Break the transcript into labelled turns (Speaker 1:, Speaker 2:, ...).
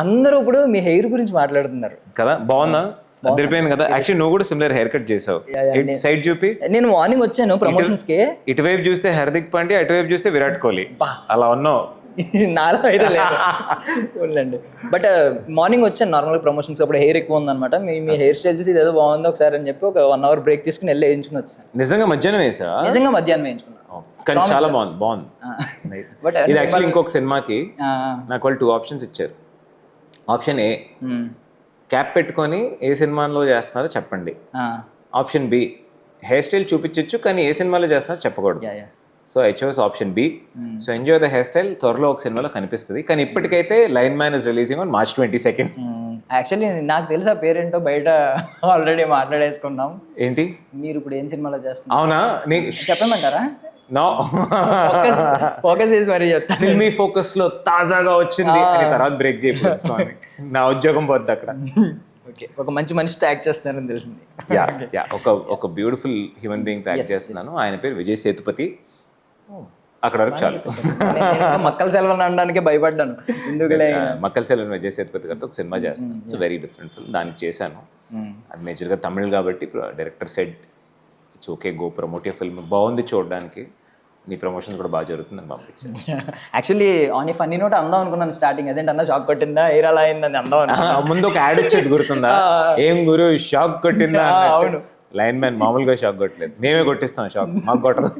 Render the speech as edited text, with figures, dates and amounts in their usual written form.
Speaker 1: అందరూ ఇప్పుడు మీ హెయిర్ గురించి మాట్లాడుతున్నారు
Speaker 2: కదా, బాగుందా? అదిరిపోయింది కదా. యాక్చువల్లీ నువ్వు కూడా సిమిలర్ హెయిర్ కట్ చేసావు. సైడ్ చూపి.
Speaker 1: నేను మార్నింగ్ వచ్చాను ప్రమోషన్స్ కి.
Speaker 2: ఇటువైపు చూస్తే హార్దిక్ పాండ్యా, అటువైపు చూస్తే విరాట్ కోహ్లీ, అలా ఉన్నావు.
Speaker 1: నాలో అయితే లేదండి. బట్ మార్నింగ్ వచ్చాను నార్మల్గా ప్రమోషన్స్ అప్పుడు హెయిర్ ఎక్కువ ఉందన్నమాట. మీ హెయిర్ స్టైల్ చూసి ఇదేదో బాగుంది ఒకసారి అని చెప్పి ఒక 1 hour బ్రేక్ తీసుకుని వెళ్ళి వేయించుకుని వచ్చాను.
Speaker 2: నిజంగా మధ్యాహ్నం వేసా?
Speaker 1: నిజంగా మధ్యాహ్నం వేయించుకున్నాను.
Speaker 2: కానీ చాలా బాగుంది. బట్ ఇది యాక్చువల్లీ ఇంకొక సినిమాకి నాకు వాళ్ళు 2 options ఇచ్చారు. ఆప్షన్ ఏ, క్యాప్ పెట్టుకొని ఏ సినిమాలో చేస్తున్నారో చెప్పండి. ఆప్షన్ బి, హెయిర్ స్టైల్ చూపించచ్చు కానీ ఏ సినిమాలో చేస్తున్నారో చెప్పకూడదు. So I chose option B. So enjoy the hair style త్వరలో ఒక సినిమాలో కనిపిస్తుంది. కానీ ఇప్పటికైతే Line Man is releasing on March 22.
Speaker 1: Actually నాకు తెలుసు ఆ పేరేంటో బయట ఆల్రెడీ మాట్లాడేసుకున్నాం.
Speaker 2: ఏంటి?
Speaker 1: మీరు ఇప్పుడు ఏం సినిమాలో చేస్తున్నారు?
Speaker 2: అవునా,
Speaker 1: చెప్పమంటారా?
Speaker 2: నో,
Speaker 1: ఫోకస్ చేసి మరీ చెప్తాను.
Speaker 2: ఫిల్మీ ఫోకస్ లో తాజాగా వచ్చింది అని తర్వాత బ్రేక్ చేయకూడదు స్వామి, నా ఉద్యోగం పోద్ది అక్కడ.
Speaker 1: ఓకే, ఒక మంచి మనిషితో యాక్ట్ చేస్తున్నారని తెలిసింది.
Speaker 2: ఒక బ్యూటిఫుల్ హ్యూమన్ బీయింగ్ తో యాక్ట్ చేస్తున్నాను. ఆయన పేరు విజయ్ సేతుపతి. అక్కడ వరకు చాలు.
Speaker 1: మక్కల సెలవులు అనడానికి భయపడ్డాను. ఎందుకులే,
Speaker 2: మక్కల సెలవులు విజయ్ సేతుపతి గారితో ఒక సినిమా చేస్తాను. It's very different film. దానికి చేశాను. అది మేజర్గా తమిళ్ కాబట్టి director said it's okay, go promote a film, బాగుంది చూడడానికి, నీ ప్రమోషన్ కూడా బాగా జరుగుతుందని పంపించాను.
Speaker 1: Actually on a funny note అందాం అనుకున్నాను స్టార్టింగ్. అదేంటి అన్న షాక్ కొట్టిందా, ఎయిర్ అలా అయిందని అందాం.
Speaker 2: ముందు ఒక యాడ్ వచ్చేది గుర్తుందా? ఏం గురు షాక్ కొట్టిందా? అవును, లైన్ మ్యాన్ మామూలుగా షాక్ కొట్టలేదు, మేమే కొట్టిస్తాం షాక్, మాకు కొట్టదు.